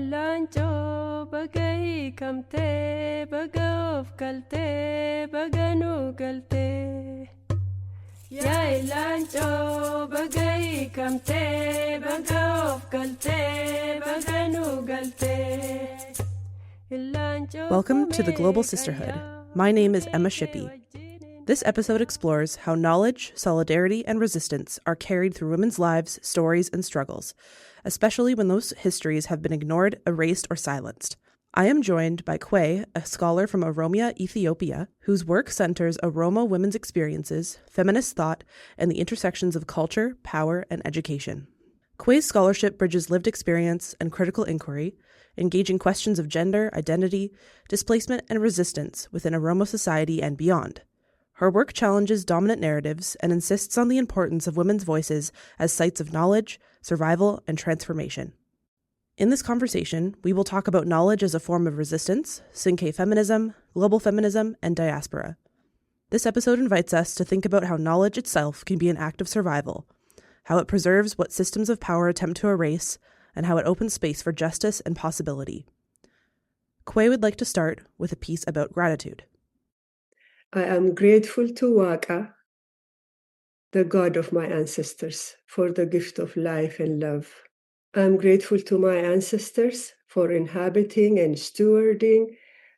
Lancho bagai kamte bagov kalte baganu kalte. Ya lancho bagai kamte bagov kalte baganu kalte. Welcome to the Global Sisterhood. My name is Emma Shippey. This episode explores how knowledge, solidarity, and resistance are carried through women's lives, stories, and struggles, especially when those histories have been ignored, erased, or silenced. I am joined by Kuwee, a scholar from Oromia, Ethiopia, whose work centers Oromo women's experiences, feminist thought, and the intersections of culture, power, and education. Kuwee's scholarship bridges lived experience and critical inquiry, engaging questions of gender, identity, displacement, and resistance within Oromo society and beyond. Her work challenges dominant narratives and insists on the importance of women's voices as sites of knowledge, survival, and transformation. In this conversation, we will talk about knowledge as a form of resistance, Siinqee feminism, global feminism, and diaspora. This episode invites us to think about how knowledge itself can be an act of survival, how it preserves what systems of power attempt to erase, and how it opens space for justice and possibility. Kuwee would like to start with a piece about gratitude. I am grateful to Waka, the God of my ancestors, for the gift of life and love. I am grateful to my ancestors for inhabiting and stewarding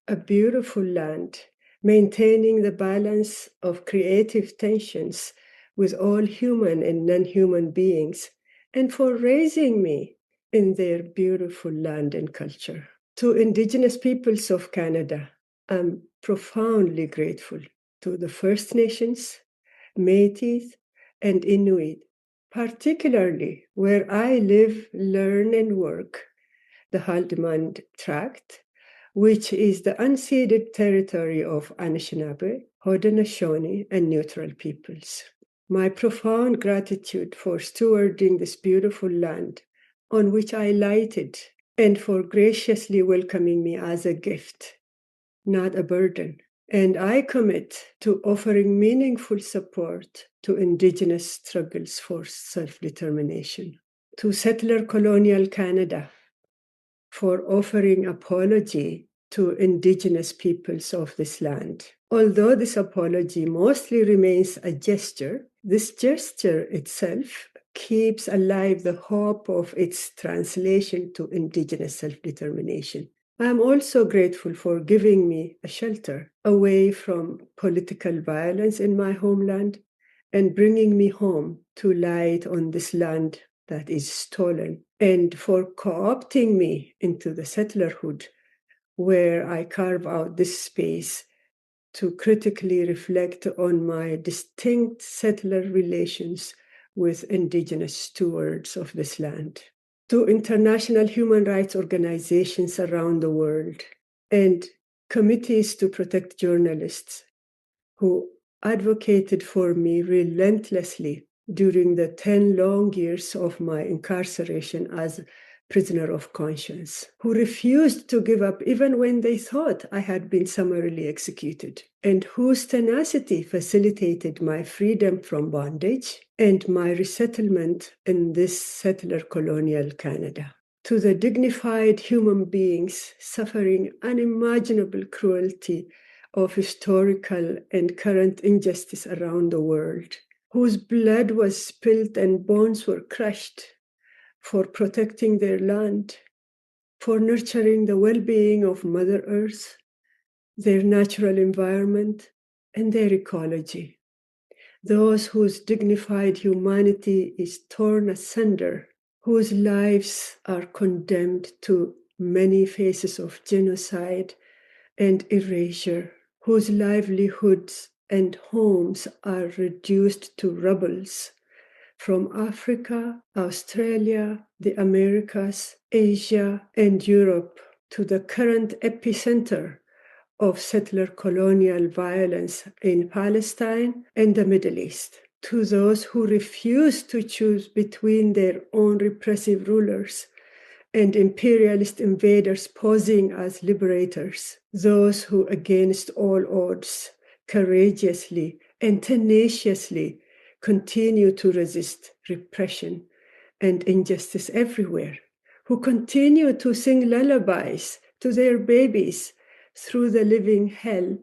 a beautiful land, maintaining the balance of creative tensions with all human and non-human beings, and for raising me in their beautiful land and culture. To Indigenous peoples of Canada, I'm profoundly grateful to the First Nations, Métis, and Inuit, particularly where I live, learn, and work, the Haldimand Tract, which is the unceded territory of Anishinaabe, Haudenosaunee, and neutral peoples. My profound gratitude for stewarding this beautiful land on which I lighted, and for graciously welcoming me as a gift, not a burden. And I commit to offering meaningful support to Indigenous struggles for self-determination. To settler colonial Canada for offering apology to Indigenous peoples of this land. Although this apology mostly remains a gesture, this gesture itself keeps alive the hope of its translation to Indigenous self-determination. I am also grateful for giving me a shelter away from political violence in my homeland and bringing me home to light on this land that is stolen, and for co-opting me into the settlerhood, where I carve out this space to critically reflect on my distinct settler relations with Indigenous stewards of this land. To international human rights organizations around the world and committees to protect journalists who advocated for me relentlessly during the 10 long years of my incarceration as prisoner of conscience, who refused to give up even when they thought I had been summarily executed, and whose tenacity facilitated my freedom from bondage and my resettlement in this settler colonial Canada. To the dignified human beings suffering unimaginable cruelty of historical and current injustice around the world, whose blood was spilled and bones were crushed for protecting their land, for nurturing the well-being of Mother Earth, their natural environment, and their ecology. Those whose dignified humanity is torn asunder, whose lives are condemned to many phases of genocide and erasure, whose livelihoods and homes are reduced to rubbles, from Africa, Australia, the Americas, Asia, and Europe to the current epicenter of settler colonial violence in Palestine and the Middle East. To those who refuse to choose between their own repressive rulers and imperialist invaders posing as liberators, those who, against all odds, courageously and tenaciously continue to resist repression and injustice everywhere, who continue to sing lullabies to their babies through the living hell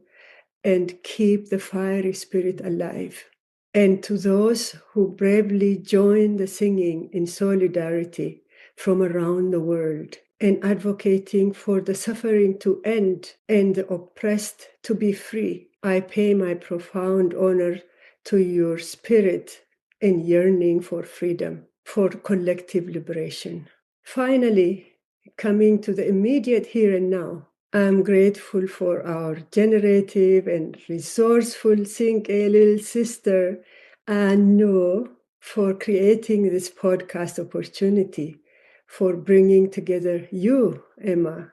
and keep the fiery spirit alive. And to those who bravely join the singing in solidarity from around the world and advocating for the suffering to end and the oppressed to be free, I pay my profound honor to your spirit and yearning for freedom, for collective liberation. Finally, coming to the immediate here and now, I'm grateful for our generative and resourceful Siinqee little sister, Anu, for creating this podcast opportunity, for bringing together you, Emma,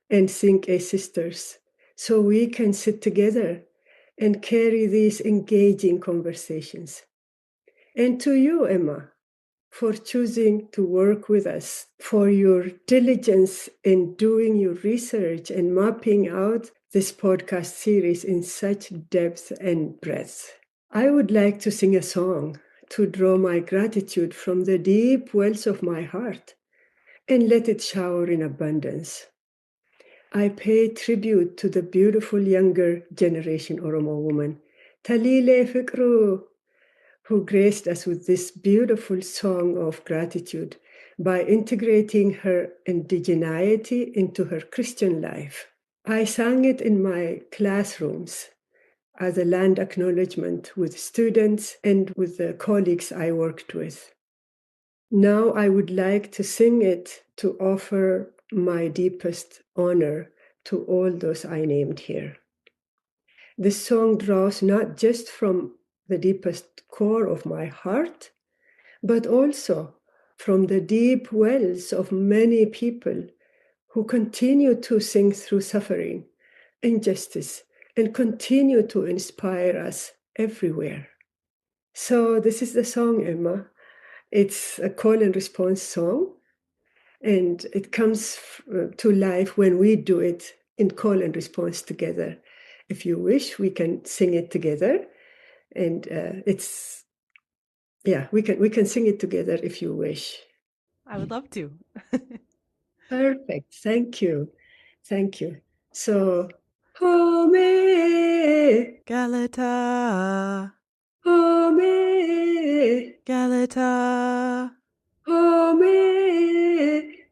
and Siinqee sisters, so we can sit together and carry these engaging conversations. And to you, Emma, for choosing to work with us, for your diligence in doing your research and mapping out this podcast series in such depth and breadth. I would like to sing a song to draw my gratitude from the deep wells of my heart and let it shower in abundance. I pay tribute to the beautiful younger generation Oromo woman, Talile Fikru, who graced us with this beautiful song of gratitude by integrating her indigeneity into her Christian life. I sang it in my classrooms as a land acknowledgement with students and with the colleagues I worked with. Now I would like to sing it to offer my deepest honor to all those I named here. This song draws not just from the deepest core of my heart, but also from the deep wells of many people who continue to sing through suffering, injustice, and continue to inspire us everywhere. So this is the song, Emma. It's a call and response song, and it comes to life when we do it in call and response together. If you wish, we can sing it together. And we can sing it together if you wish. I would love to. Perfect. Thank you. So, Home, Galata, Home, Galata, Home,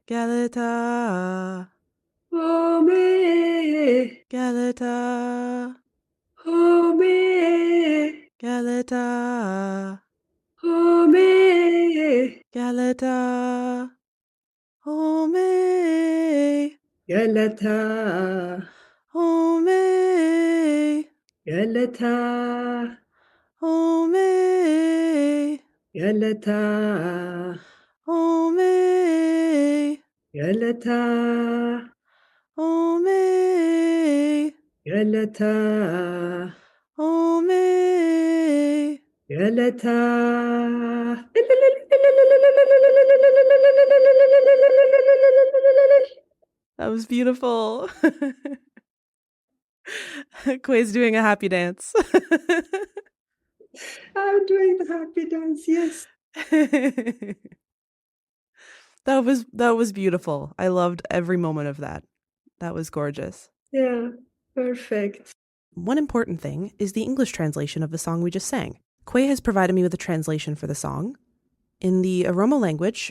Galata, Home, Galata, Home, Galata, Home, Galata, Home, Galata, Home, Galata, Home, Galata, Home, Galata, Home, Galata, Home. Galata. That was beautiful. Kuwee's doing a happy dance. I'm doing the happy dance, yes. That was beautiful. I loved every moment of that. That was gorgeous. Yeah, perfect. One important thing is the English translation of the song we just sang. Kuwee has provided me with a translation for the song. In the Oromo language,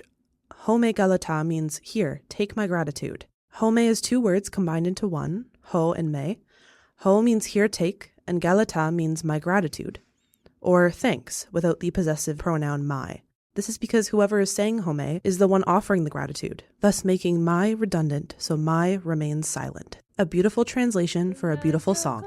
Home Galata means here, take my gratitude. Home is two words combined into one, ho and me. Ho means here, take, and Galata means my gratitude, or thanks, without the possessive pronoun my. This is because whoever is saying home is the one offering the gratitude, thus making my redundant, so my remains silent. A beautiful translation for a beautiful song.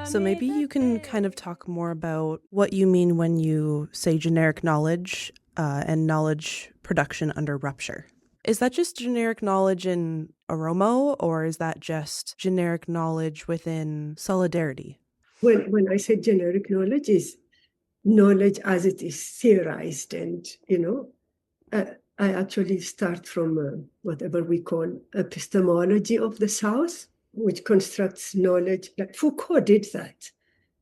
So maybe you can kind of talk more about what you mean when you say generic knowledge and knowledge production under Rupture. Is that just generic knowledge in Oromo, or is that just generic knowledge within Solidarity? When I say generic knowledge, is knowledge as it is theorized and, I actually start from whatever we call epistemology of the South, which constructs knowledge. Like Foucault did that.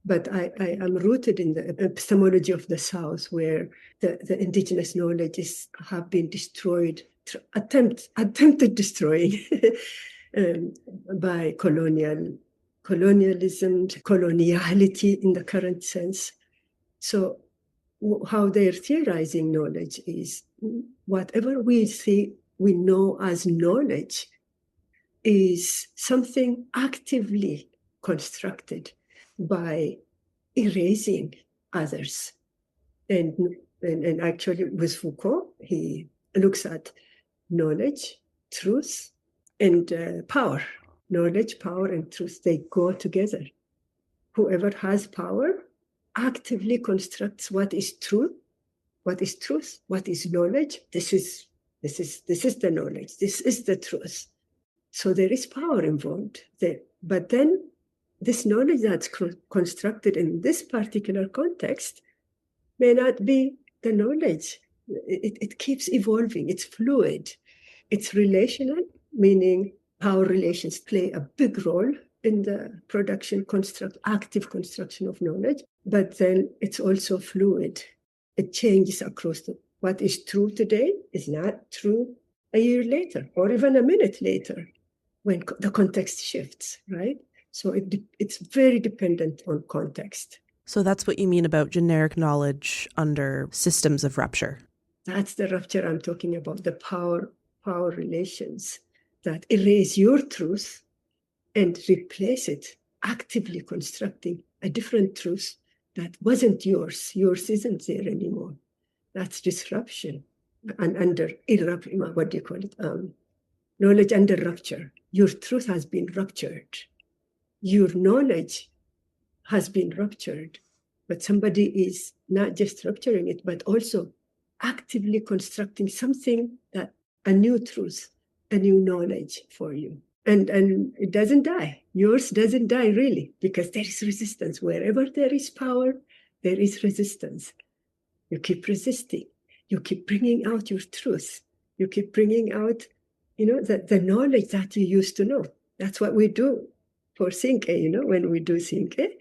But I am rooted in the epistemology of the South, where the indigenous knowledge have been destroyed, attempted destroying by colonialism, coloniality in the current sense. So how they're theorizing knowledge is whatever we know as knowledge is something actively constructed by erasing others. And actually with Foucault, he looks at knowledge, truth, and power. Knowledge, power, and truth, they go together. Whoever has power actively constructs what is truth, what is knowledge. This is the knowledge, this is the truth. So there is power involved there. But then this knowledge that's constructed in this particular context may not be the knowledge. It keeps evolving. It's fluid. It's relational, meaning power relations play a big role in the active construction of knowledge. But then it's also fluid. It changes across what is true today is not true a year later or even a minute later when the context shifts, right? So it's very dependent on context. So that's what you mean about generic knowledge under systems of rupture. That's the rupture I'm talking about, the power relations that erase your truth and replace it, actively constructing a different truth that wasn't yours. Yours isn't there anymore. That's disruption. And under what do you call it? Knowledge under rupture. Your truth has been ruptured. Your knowledge has been ruptured. But somebody is not just rupturing it, but also actively constructing something that a new truth, a new knowledge for you. And it doesn't die. Yours doesn't die really, because there is resistance. Wherever there is power, there is resistance. You keep resisting. You keep bringing out your truth. You keep bringing out, the knowledge that you used to know. That's what we do for Siinqee, when we do Siinqee.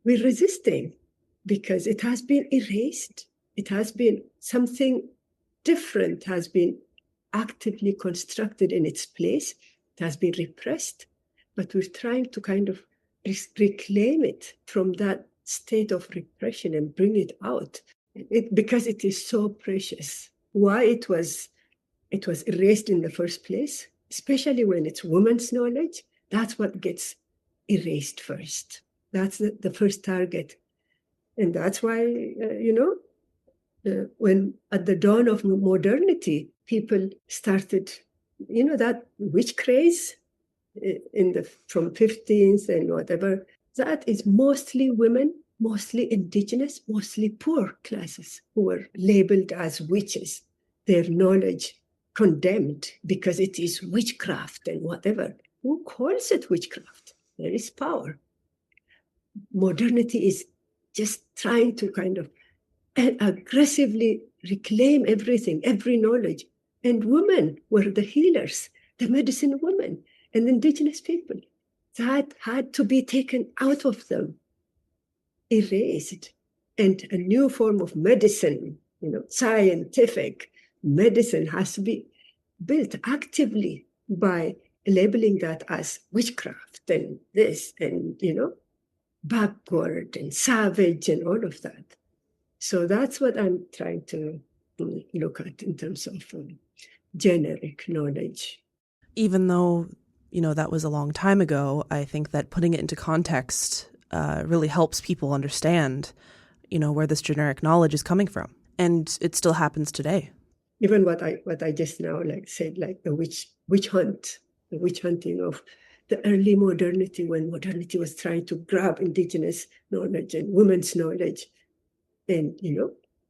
We're resisting because it has been erased. It has been something different, has been actively constructed in its place. It has been repressed, but we're trying to kind of reclaim it from that state of repression and bring it out. Because it is so precious. Why it was erased in the first place, especially when it's women's knowledge, that's what gets erased first. That's the first target. And that's why, when at the dawn of modernity, people started, that witch craze from 15th and whatever, that is mostly women, mostly indigenous, mostly poor classes who were labeled as witches, their knowledge condemned because it is witchcraft and whatever. Who calls it witchcraft? There is power. Modernity is just trying to kind of aggressively reclaim everything, every knowledge. And women were the healers, the medicine women, and indigenous people. That had to be taken out of them, erased. And a new form of medicine, scientific medicine has to be built actively by labeling that as witchcraft and this and, backward and savage and all of that. So that's what I'm trying to look at in terms of generic knowledge. Even though, that was a long time ago, I think that putting it into context really helps people understand, where this generic knowledge is coming from. And it still happens today. Even what I just now said, the witch hunt, the witch hunting of the early modernity, when modernity was trying to grab indigenous knowledge and women's knowledge. And,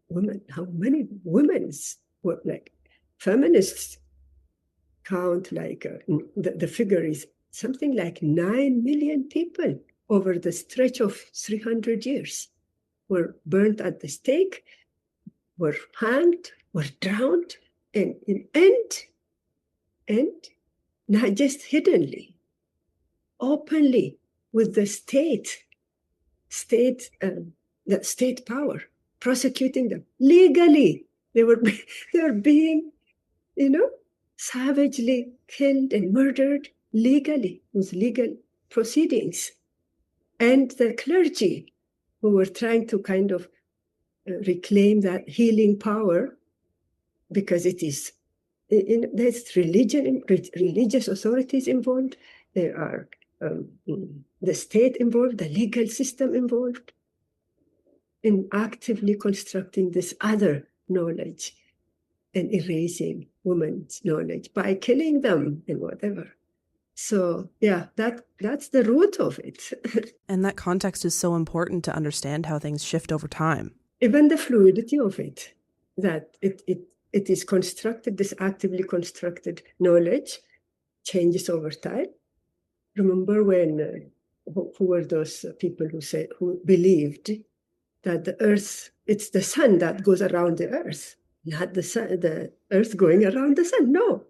women, how many women's were feminists count the figure is something like 9 million people over the stretch of 300 years were burnt at the stake, were hanged, were drowned and not just hiddenly, openly, with the state power prosecuting them legally. They were being, savagely killed and murdered legally with legal proceedings. And the clergy, who were trying to kind of reclaim that healing power, because it is, there's religious authorities involved, there are the state involved, the legal system involved, in actively constructing this other knowledge and erasing women's knowledge by killing them and whatever. So yeah, that's the root of it. And that context is so important to understand how things shift over time. Even the fluidity of it, that it is constructed, this actively constructed knowledge changes over time. Remember when, who were those people who believed that the earth, it's the sun that goes around the earth, not the sun, the earth going around the sun, no.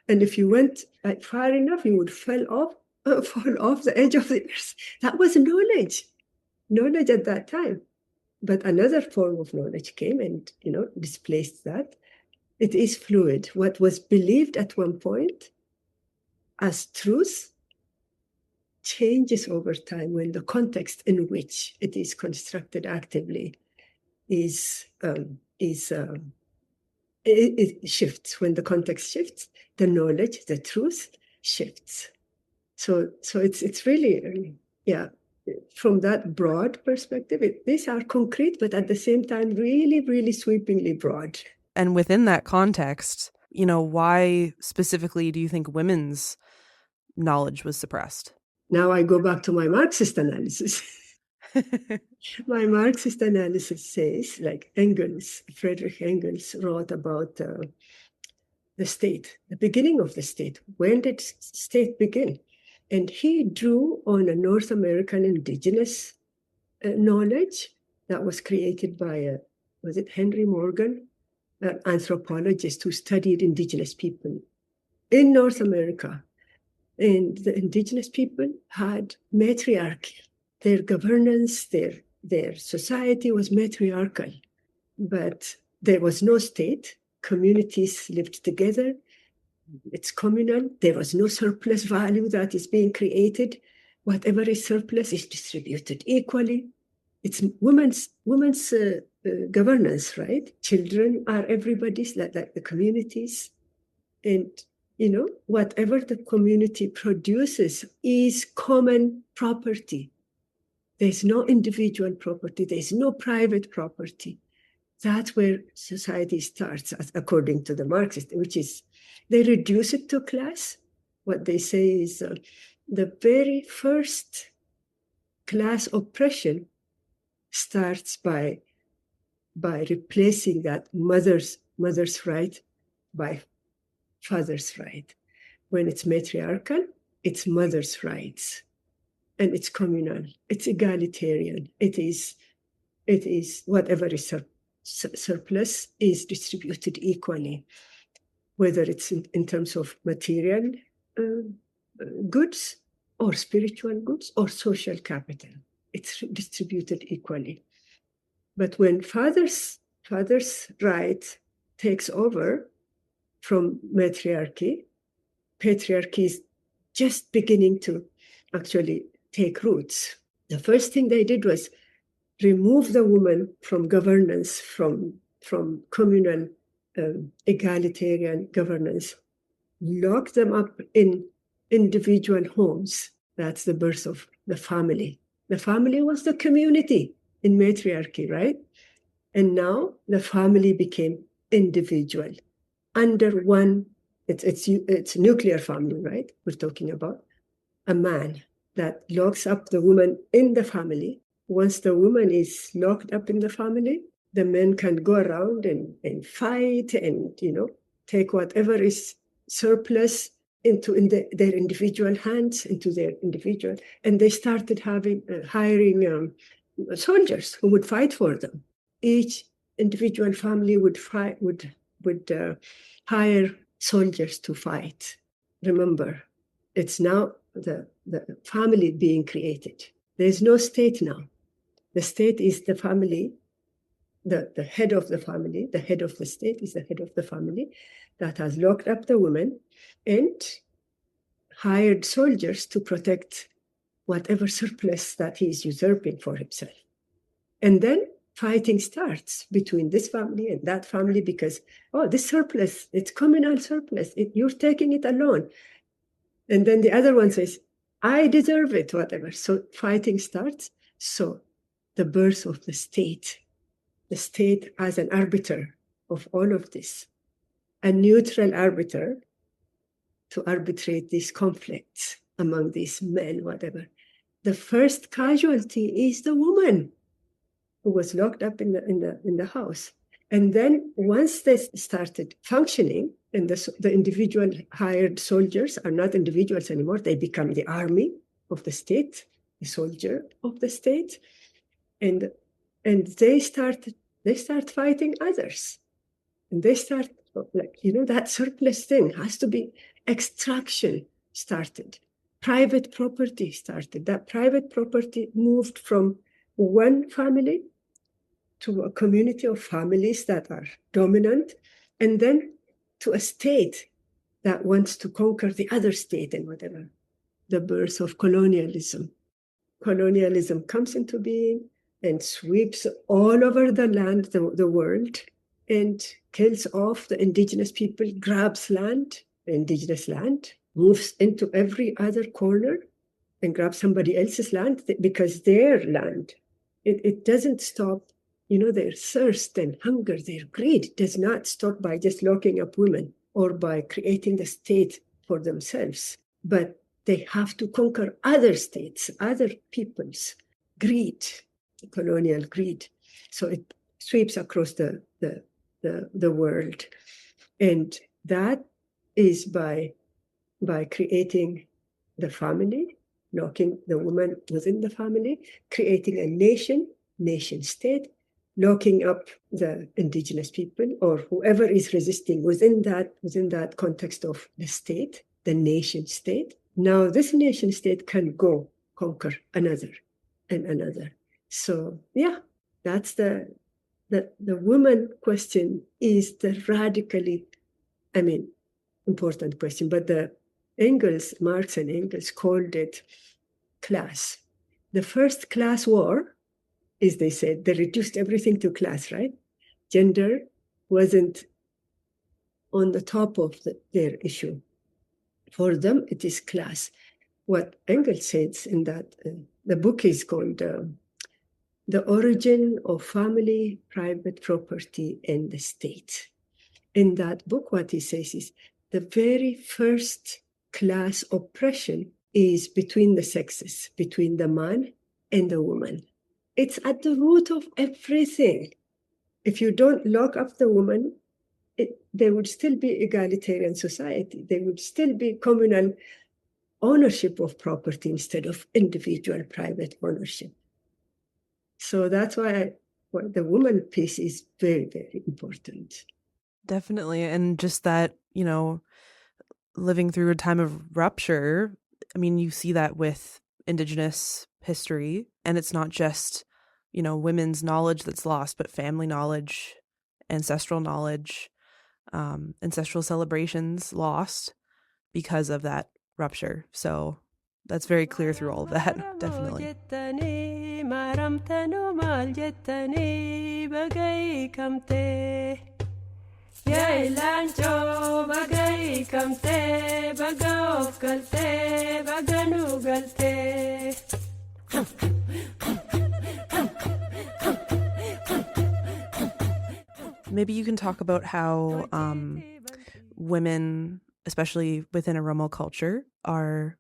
And if you went far enough, you would fall off the edge of the earth. That was knowledge at that time. But another form of knowledge came and, displaced that. It is fluid. What was believed at one point as truth changes over time when the context in which it is constructed actively it shifts. When the context shifts, the knowledge, the truth shifts. So it's really, from that broad perspective, these are concrete, but at the same time, really, really sweepingly broad. And within that context, why specifically do you think women's knowledge was suppressed? Now I go back to my Marxist analysis. My Marxist analysis says, like Friedrich Engels wrote about the state, the beginning of the state. When did state begin? And he drew on a North American indigenous knowledge that was created by, was it Henry Morgan, an anthropologist who studied indigenous people in North America. And the indigenous people had matriarchy. Their governance, their society was matriarchal. But there was no state. Communities lived together. It's communal. There was no surplus value that is being created. Whatever is surplus is distributed equally. It's women's governance, right? Children are everybody's, like the communities. And, whatever the community produces is common property. There's no individual property. There's no private property. That's where society starts, according to the Marxists, which is, they reduce it to class. What they say is the very first class oppression starts by replacing that mother's right by father's right. When it's matriarchal, it's mother's rights. And it's communal, it's egalitarian. It is whatever is surplus is distributed equally, whether it's in terms of material goods or spiritual goods or social capital. It's distributed equally. But when father's right takes over from matriarchy, patriarchy is just beginning to actually take roots. The first thing they did was remove the woman from governance, from communal egalitarian governance, lock them up in individual homes. That's the birth of the family. The family was the community in matriarchy, right? And now the family became individual under one. It's nuclear family, right? We're talking about a man that locks up the woman in the family. Once the woman is locked up in the family, the men can go around and fight and, take whatever is surplus into their individual hands, into their individual. And they started hiring soldiers who would fight for them. Each individual family would hire soldiers to fight. Remember, it's now the family being created. There's no state now. The state is the family, the head of the family, the head of the state is the head of the family that has locked up the women and hired soldiers to protect whatever surplus that he is usurping for himself. And then fighting starts between this family and that family because, this surplus, it's communal surplus. You're taking it alone. And then the other one says, I deserve it, whatever. So fighting starts. So the birth of the state as an arbiter of all of this, a neutral arbiter to arbitrate these conflicts among these men, whatever. The first casualty is the woman who was locked up in the house. And then once they started functioning, and the individual hired soldiers are not individuals anymore, they become the army of the state, the soldier of the state, and they start fighting others. And they start, that surplus thing has to be extraction started. Private property started. That private property moved from one family to a community of families that are dominant, and then to a state that wants to conquer the other state and whatever. The birth of colonialism. Colonialism comes into being and sweeps all over the land, the world, and kills off the indigenous people, grabs land, indigenous land, moves into every other corner and grabs somebody else's land because their land, it doesn't stop. Their thirst and hunger, their greed does not stop by just locking up women or by creating the state for themselves. But they have to conquer other states, other peoples' greed, colonial greed. So it sweeps across the world. And that is by creating the family, locking the woman within the family, creating a nation state, locking up the indigenous people or whoever is resisting within that context of the state, the nation state. Now this nation state can go conquer another and another. So that's the woman question is the radically, important question. But Marx and Engels called it class. The first class war is, they said, they reduced everything to class, right? Gender wasn't on the top of their issue. For them, it is class. What Engels says in that, the book is called The Origin of Family, Private Property, and the State. In that book, what he says is the very first class oppression is between the sexes, between the man and the woman. It's at the root of everything. If you don't lock up the woman, there would still be egalitarian society. There would still be communal ownership of property instead of individual private ownership. So that's why the woman piece is very, very important. Definitely. And just that, living through a time of rupture, you see that with Indigenous history, and it's not just women's knowledge that's lost, but family knowledge, ancestral knowledge, ancestral celebrations lost because of that rupture. So that's very clear through all of that, definitely. Maybe you can talk about how women, especially within Oromo culture, are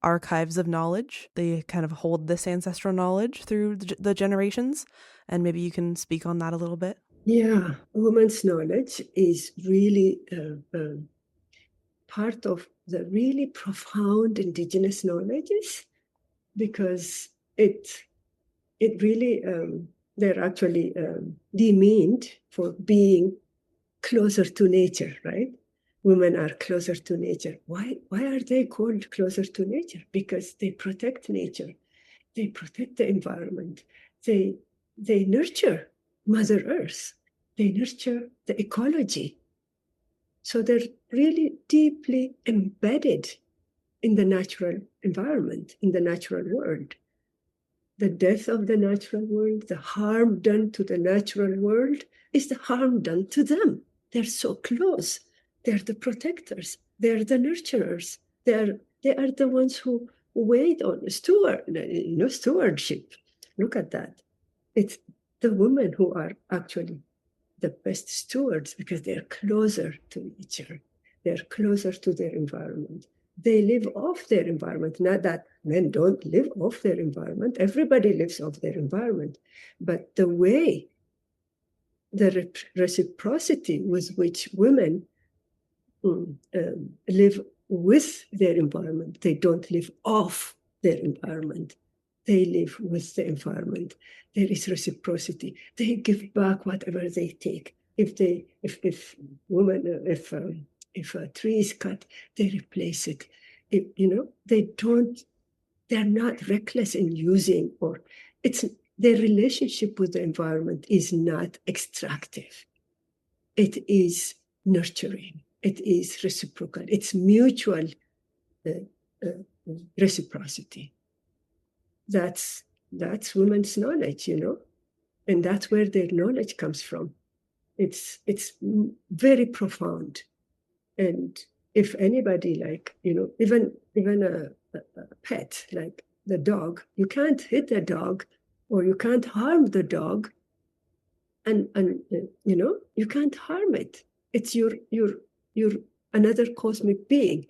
archives of knowledge. They kind of hold this ancestral knowledge through the generations, and maybe you can speak on that a little bit. Yeah, women's knowledge is really part of the really profound indigenous knowledges, because it really they're actually demeaned for being closer to nature, right? Women are closer to nature. Why are they called closer to nature? Because they protect nature. They protect the environment. They nurture Mother Earth. They nurture the ecology. So they're really deeply embedded in the natural environment, in the natural world. The death of the natural world, the harm done to the natural world is the harm done to them. They're so close. They're the protectors. They're the nurturers. They are the ones who wait on stewardship. Look at that. It's the women who are actually the best stewards because they're closer to nature. They're closer to their environment. They live off their environment. Not that men don't live off their environment. Everybody lives off their environment. But the way, the reciprocity with which women live with their environment, they don't live off their environment. They live with the environment. There is reciprocity. They give back whatever they take. If a tree is cut, they replace it. They're not reckless in using, or their relationship with the environment is not extractive. It is nurturing. It is reciprocal. It's mutual reciprocity. That's women's knowledge, and that's where their knowledge comes from. It's very profound. And if anybody, even a pet, like the dog, you can't hit the dog or you can't harm the dog, and you can't harm it. It's you're another cosmic being.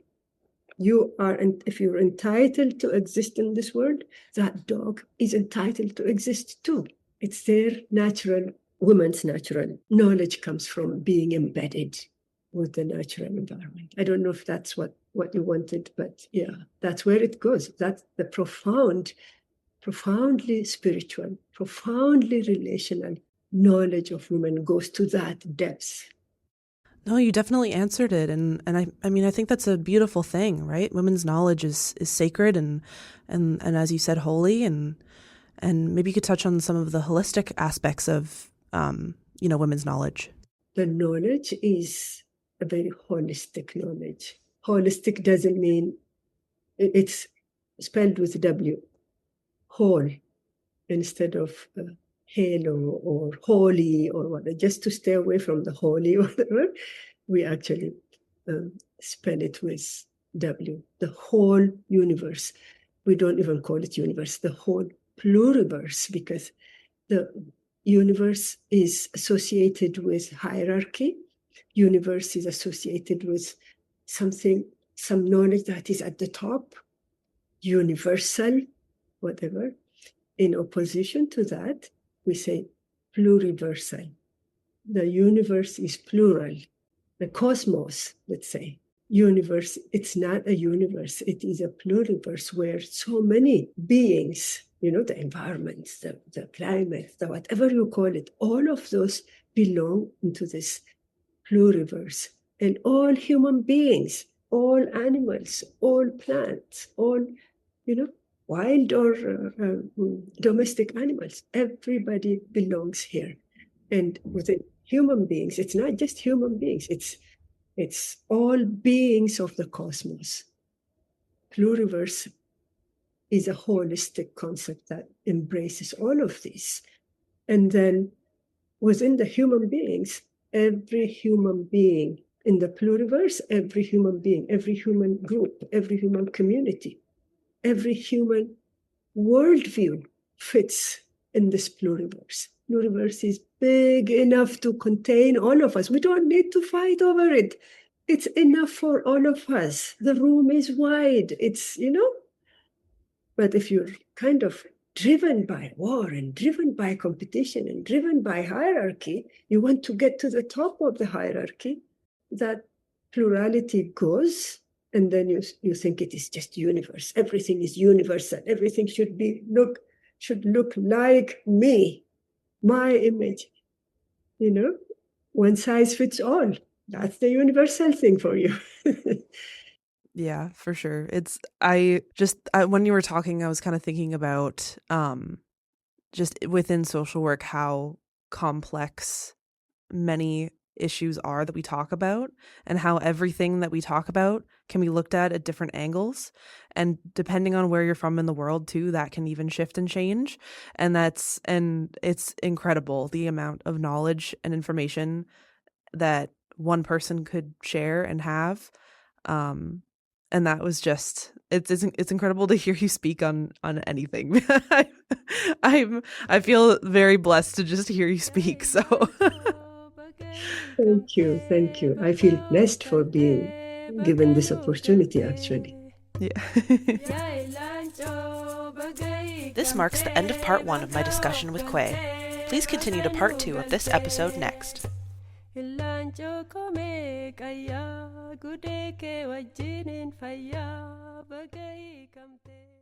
You are, and if you're entitled to exist in this world, that dog is entitled to exist too. It's their woman's natural knowledge comes from being embedded with the natural environment. I don't know if that's what you wanted, but yeah, that's where it goes. That's the profoundly spiritual, profoundly relational knowledge of women goes to that depth. No, you definitely answered it, and I mean I think that's a beautiful thing, right? Women's knowledge is sacred and as you said, holy, and maybe you could touch on some of the holistic aspects of women's knowledge. The knowledge is a very holistic knowledge. Holistic doesn't mean it's spelled with W, whole, instead of halo or holy or whatever, just to stay away from the holy or whatever. We actually spell it with W, the whole universe. We don't even call it universe, the whole pluriverse, because the universe is associated with hierarchy. Universe is associated with some knowledge that is at the top, universal, whatever. In opposition to that, we say pluriversal. The universe is plural. The cosmos, let's say, universe, it's not a universe, it is a pluriverse where so many beings, the environment, the climate, the whatever you call it, all of those belong into this pluriverse. And all human beings, all animals, all plants, all, wild or domestic animals, everybody belongs here. And within human beings, it's not just human beings, it's all beings of the cosmos. Pluriverse is a holistic concept that embraces all of these. And then within the human beings, every human being in the pluriverse, every human being, every human group, every human community, every human worldview fits in this pluriverse. Pluriverse is big enough to contain all of us. We don't need to fight over it. It's enough for all of us. The room is wide. It's, But if you're kind of driven by war and driven by competition and driven by hierarchy, you want to get to the top of the hierarchy, that plurality goes, and then you think it is just universe. Everything is universal. Everything should look like me, my image, one size fits all. That's the universal thing for you. Yeah, for sure. When you were talking, I was kind of thinking about just within social work how complex many issues are that we talk about, and how everything that we talk about can be looked at different angles, and depending on where you're from in the world too, that can even shift and change. And it's incredible the amount of knowledge and information that one person could share and have. And that was just it's incredible to hear you speak on anything. I feel very blessed to just hear you speak. So Thank you. Thank you. I feel blessed for being given this opportunity, actually. yeah. This marks the end of part 1 of my discussion with Kuwee. Please continue to part 2 of this episode next. Illancho kome kaya gude ke wajinin faya bagai kamte.